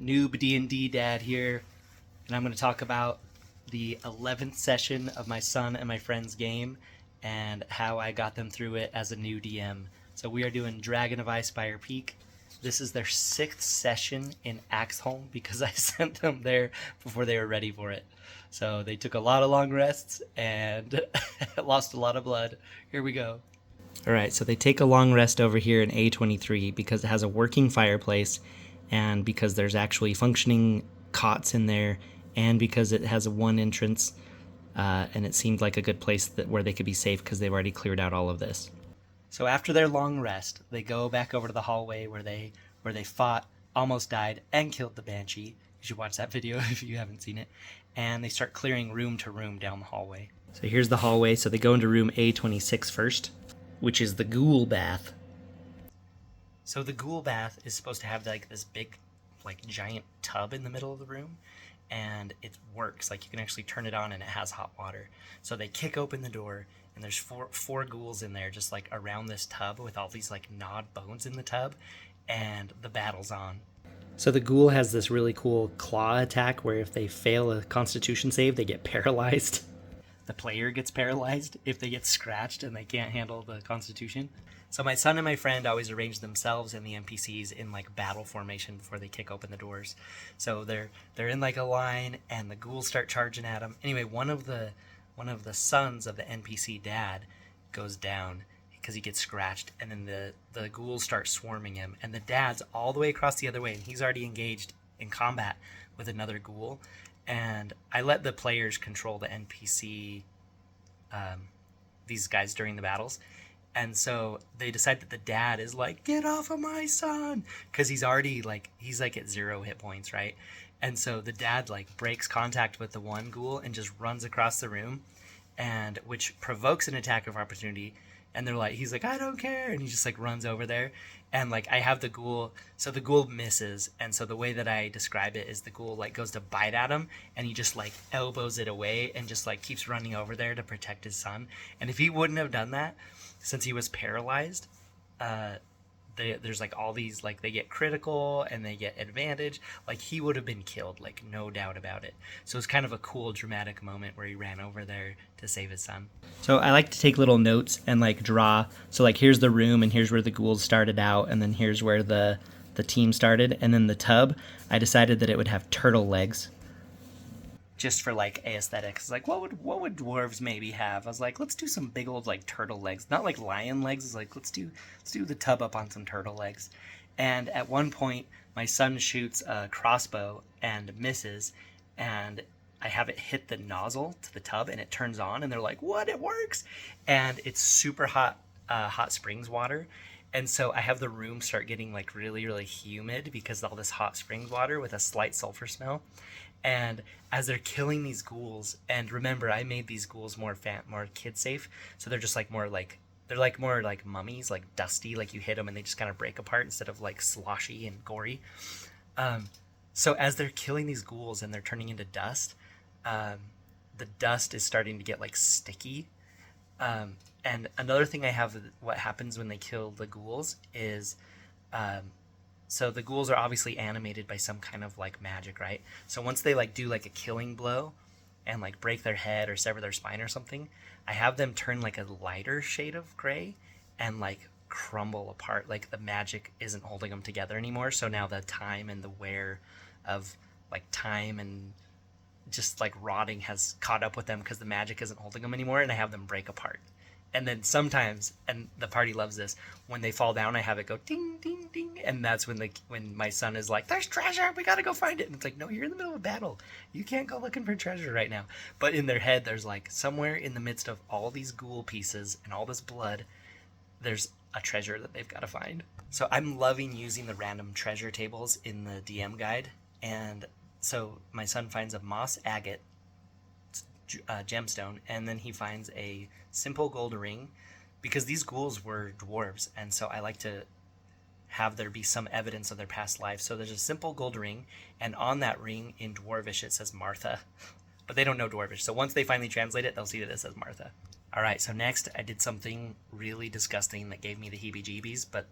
Noob D&D Dad here, and I'm going to talk about the 11th session of my son and my friend's game and how I got them through it as a new DM. So we are doing Dragon of Icespire Peak. This is their 6th session in Axeholm because I sent them there before they were ready for it. So they took a lot of long rests and lost a lot of blood. Here we go. Alright, so they take a long rest over here in A23 because it has a working fireplace and because there's actually functioning cots in there and because it has a one entrance and it seemed like a good place where they could be safe because they've already cleared out all of this. So after their long rest, they go back over to the hallway where they fought, almost died, and killed the Banshee. You should watch that video if you haven't seen it. And they start clearing room to room down the hallway. So here's the hallway. So they go into room A26 first, which is the ghoul bath. So the ghoul bath is supposed to have like this big, like giant tub in the middle of the room, and it works. Like you can actually turn it on and it has hot water. So they kick open the door, and there's four ghouls in there, just like around this tub with all these like gnawed bones in the tub, and the battle's on. So the ghoul has this really cool claw attack where if they fail a Constitution save, they get paralyzed. The player gets paralyzed if they get scratched and they can't handle the Constitution. So my son and my friend always arrange themselves and the NPCs in like battle formation before they kick open the doors. So they're in like a line and the ghouls start charging at them. Anyway, one of the sons of the NPC dad goes down because he gets scratched, and then the ghouls start swarming him, and the dad's all the way across the other way, and he's already engaged in combat with another ghoul. And I let the players control the NPC, these guys during the battles. And so they decide that the dad is like, get off of my son, because he's already like, he's like at 0 hit points, right? And so the dad like breaks contact with the one ghoul and just runs across the room, and which provokes an attack of opportunity. And they're like, he's like, I don't care, and he just like runs over there. And like I have the ghoul, so the ghoul misses, and so the way that I describe it is the ghoul like goes to bite at him, and he just like elbows it away and just like keeps running over there to protect his son. And if he wouldn't have done that, since he was paralyzed, there's like all these, like they get critical and they get advantage. Like he would have been killed, like no doubt about it. So it's kind of a cool dramatic moment where he ran over there to save his son. So I like to take little notes and like draw. So like here's the room and here's where the ghouls started out, and then here's where the team started, and then the tub, I decided that it would have turtle legs. Just for like aesthetics, like what would dwarves maybe have? I was like, let's do some big old like turtle legs, not like lion legs. It's like let's do the tub up on some turtle legs. And at one point, my son shoots a crossbow and misses, and I have it hit the nozzle to the tub, and it turns on, and they're like, "What? It works!" And it's super hot, hot springs water. And so I have the room start getting like really, really humid because of all this hot springs water with a slight sulfur smell. And as they're killing these ghouls, and remember, I made these ghouls more kid safe, so they're just like more like mummies, like dusty, like you hit them and they just kind of break apart instead of like sloshy and gory. So as they're killing these ghouls and they're turning into dust, the dust is starting to get like sticky. And another thing I have, what happens when they kill the ghouls is, so the ghouls are obviously animated by some kind of like magic, right? So once they like do like a killing blow and like break their head or sever their spine or something, I have them turn like a lighter shade of gray and like crumble apart. Like the magic isn't holding them together anymore. So now the time and the wear of like time and just like rotting has caught up with them because the magic isn't holding them anymore, and I have them break apart. And then sometimes, and the party loves this, when they fall down, I have it go ding, ding, ding. And that's when my son is like, there's treasure, we gotta go find it. And it's like, no, you're in the middle of a battle. You can't go looking for treasure right now. But in their head, there's like, somewhere in the midst of all these ghoul pieces and all this blood, there's a treasure that they've got to find. So I'm loving using the random treasure tables in the DM guide. And so my son finds a moss agate gemstone, and then he finds a simple gold ring, because these ghouls were dwarves, and so I like to have there be some evidence of their past life. So there's a simple gold ring, and on that ring in Dwarvish it says Martha, but they don't know Dwarvish, so once they finally translate it, they'll see that it says Martha. Alright, so next I did something really disgusting that gave me the heebie-jeebies, but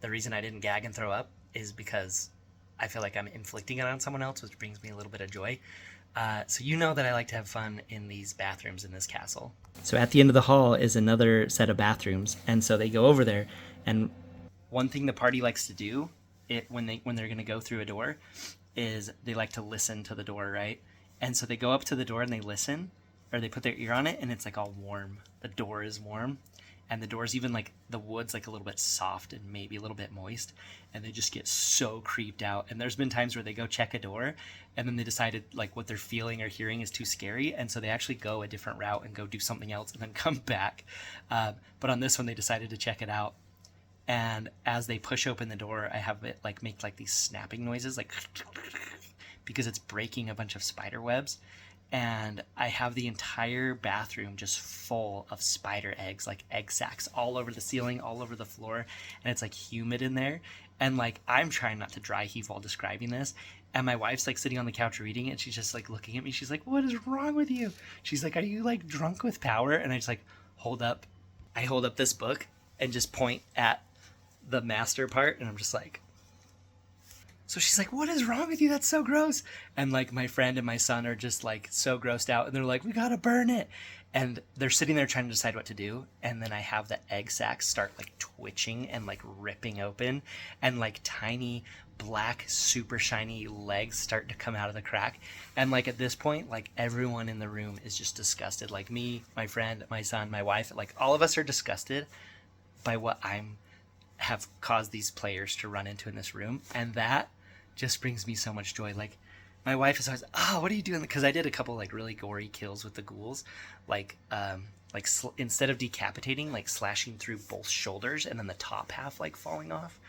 the reason I didn't gag and throw up is because I feel like I'm inflicting it on someone else, which brings me a little bit of joy. So you know that I like to have fun in these bathrooms in this castle. So at the end of the hall is another set of bathrooms, and so they go over there, and one thing the party likes to do when they're going to go through a door is they like to listen to the door, right? And so they go up to the door and they listen, or they put their ear on it, and it's like all warm. The door is warm, and the door's even like the wood's like a little bit soft and maybe a little bit moist, and they just get so creeped out. And there's been times where they go check a door and then they decided like what they're feeling or hearing is too scary, and so they actually go a different route and go do something else and then come back. But on this one they decided to check it out, and as they push open the door, I have it like make like these snapping noises, like because it's breaking a bunch of spider webs. And I have the entire bathroom just full of spider eggs, like egg sacs all over the ceiling, all over the floor, and it's like humid in there. And like I'm trying not to dry heave while describing this, and my wife's like sitting on the couch reading it, and she's just like looking at me. She's like, "What is wrong with you?" She's like, "Are you like drunk with power?" And I just like hold up this book and just point at the master part, and I'm just like, so she's like, "What is wrong with you? That's so gross." And like my friend and my son are just like so grossed out, and they're like, "We gotta burn it." And they're sitting there trying to decide what to do. And then I have the egg sacs start like twitching and like ripping open, and like tiny black super shiny legs start to come out of the crack. And like at this point, like everyone in the room is just disgusted. Like me, my friend, my son, my wife, like all of us are disgusted by what have caused these players to run into in this room. And that just brings me so much joy. Like my wife is always, "Oh, what are you doing?" Because I did a couple like really gory kills with the ghouls, like instead of decapitating, like slashing through both shoulders and then the top half like falling off.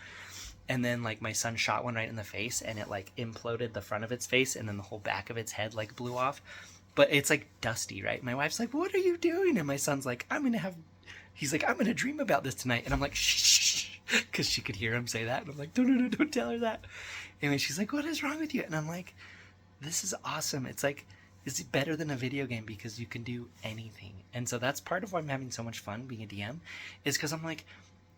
And then like my son shot one right in the face, and it like imploded the front of its face, and then the whole back of its head like blew off. But it's like dusty, right? My wife's like, "What are you doing?" And my son's like, he's like, "I'm gonna dream about this tonight." And I'm like, "Shh," because she could hear him say that, and I'm like, don't tell her that. Anyway, she's like, "What is wrong with you?" And I'm like, this is awesome. It's like, it's better than a video game because you can do anything. And so that's part of why I'm having so much fun being a DM, is because I'm like,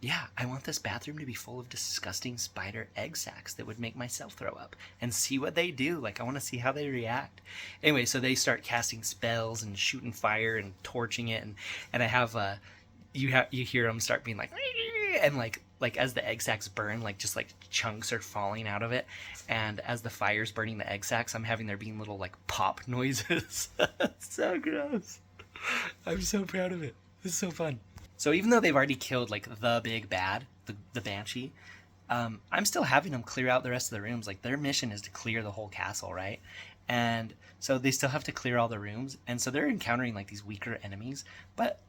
yeah, I want this bathroom to be full of disgusting spider egg sacs that would make myself throw up, and see what they do. Like, I want to see how they react. Anyway, so they start casting spells and shooting fire and torching it, and I have you hear them start being like, and like as the egg sacs burn, like just like chunks are falling out of it, and as the fire's burning the egg sacs, I'm having there being little like pop noises. So gross. I'm so proud of it. This is so fun. So even though they've already killed like the big bad, the banshee, I'm still having them clear out the rest of the rooms. Like their mission is to clear the whole castle, right? And so they still have to clear all the rooms, and so they're encountering like these weaker enemies, but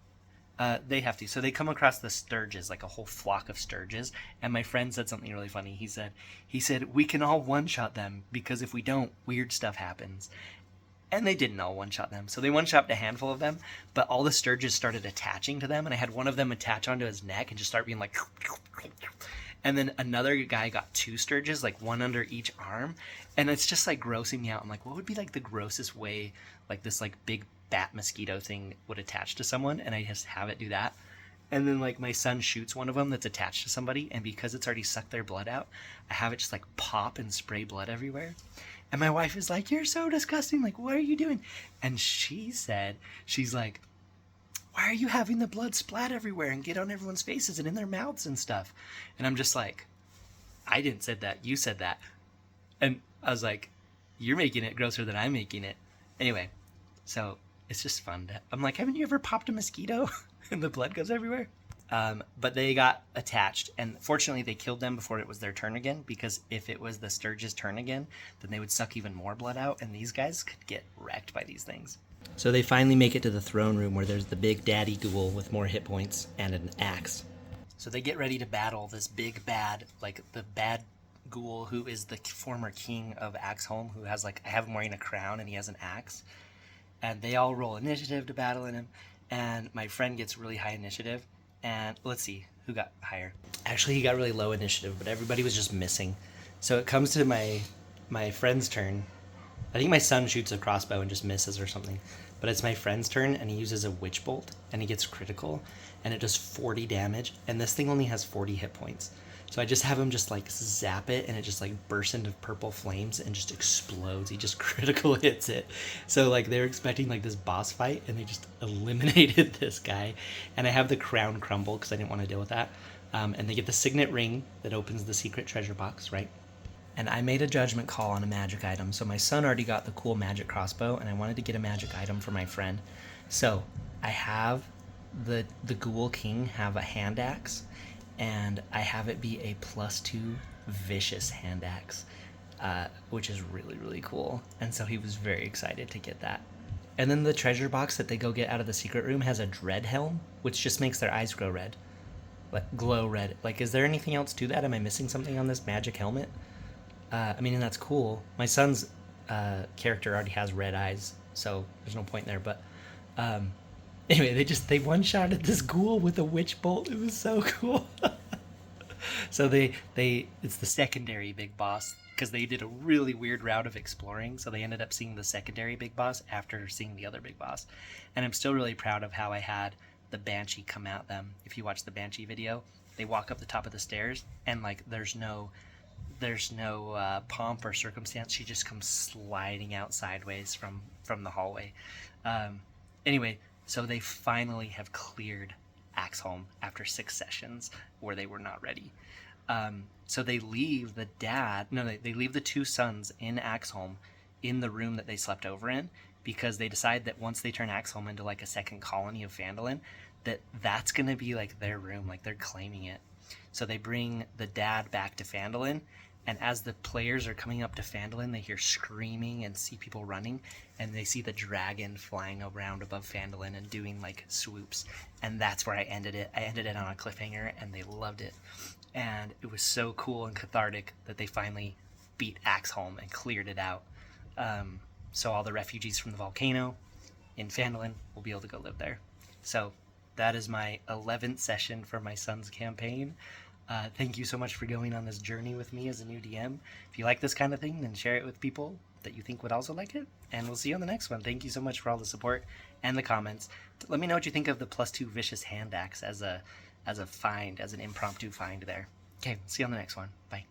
they have to. So they come across the sturges, like a whole flock of sturges. And my friend said something really funny. He said, "We can all one-shot them, because if we don't, weird stuff happens." And they didn't all one-shot them. So they one-shot a handful of them, but all the sturges started attaching to them. And I had one of them attach onto his neck and just start being like... And then another guy got 2 sturges, like one under each arm. And it's just like grossing me out. I'm like, what would be like the grossest way like this like big bat mosquito thing would attach to someone? And I just have it do that. And then like my son shoots one of them that's attached to somebody, and because it's already sucked their blood out, I have it just like pop and spray blood everywhere. And my wife is like, "You're so disgusting, like what are you doing?" And she's like, "Why are you having the blood splat everywhere and get on everyone's faces and in their mouths and stuff?" And I'm just like, "I didn't say that, you said that." And I was like, "You're making it grosser than I'm making it." Anyway, so it's just fun. I'm like, "Haven't you ever popped a mosquito and the blood goes everywhere?" But they got attached, and fortunately they killed them before it was their turn again, because if it was the Sturge's turn again, then they would suck even more blood out, and these guys could get wrecked by these things. So they finally make it to the throne room, where there's the big daddy ghoul with more hit points and an axe. So they get ready to battle this big bad, like the bad ghoul who is the former king of Axeholm, who has like, I have him wearing a crown and he has an axe. And they all roll initiative to battle in him, and my friend gets really high initiative. And let's see who got higher. Actually, he got really low initiative, but everybody was just missing. So it comes to my friend's turn. I think my son shoots a crossbow and just misses or something. But it's my friend's turn, and he uses a witch bolt, and he gets critical, and it does 40 damage. And this thing only has 40 hit points. So I just have him just like zap it, and it just like bursts into purple flames and just explodes. He just critical hits it. So like they're expecting like this boss fight, and they just eliminated this guy. And I have the crown crumble because I didn't want to deal with that. And they get the signet ring that opens the secret treasure box, right? And I made a judgment call on a magic item. So my son already got the cool magic crossbow, and I wanted to get a magic item for my friend. So I have the Ghoul King have a hand axe, and I have it be a +2 vicious hand axe, which is really, really cool. And so he was very excited to get that. And then the treasure box that they go get out of the secret room has a dread helm, which just makes their eyes grow red. Like glow red. Like, is there anything else to that? Am I missing something on this magic helmet? I mean, and that's cool. My son's character already has red eyes, so there's no point there. But anyway, they one-shotted this ghoul with a witch bolt. It was so cool. So they it's the secondary big boss, because they did a really weird route of exploring. So they ended up seeing the secondary big boss after seeing the other big boss. And I'm still really proud of how I had the Banshee come at them. If you watch the Banshee video, they walk up the top of the stairs, and like there's no pomp or circumstance. She just comes sliding out sideways from the hallway. Anyway, so they finally have cleared Axeholm after 6 sessions where they were not ready. So they leave the dad. No, they leave the 2 sons in Axeholm in the room that they slept over in, because they decide that once they turn Axeholm into like a second colony of Phandalin, that's gonna be like their room. Like they're claiming it. So they bring the dad back to Phandalin, and as the players are coming up to Phandalin, they hear screaming and see people running, and they see the dragon flying around above Phandalin and doing like swoops. And that's where I ended it. I ended it on a cliffhanger, and they loved it. And it was so cool and cathartic that they finally beat Axeholm and cleared it out. So all the refugees from the volcano in Phandalin will be able to go live there. So that is my 11th session for my son's campaign. Thank you so much for going on this journey with me as a new DM. If you like this kind of thing, then share it with people that you think would also like it. And we'll see you on the next one. Thank you so much for all the support and the comments. Let me know what you think of the +2 vicious hand axe as a find, as an impromptu find there. Okay, see you on the next one. Bye.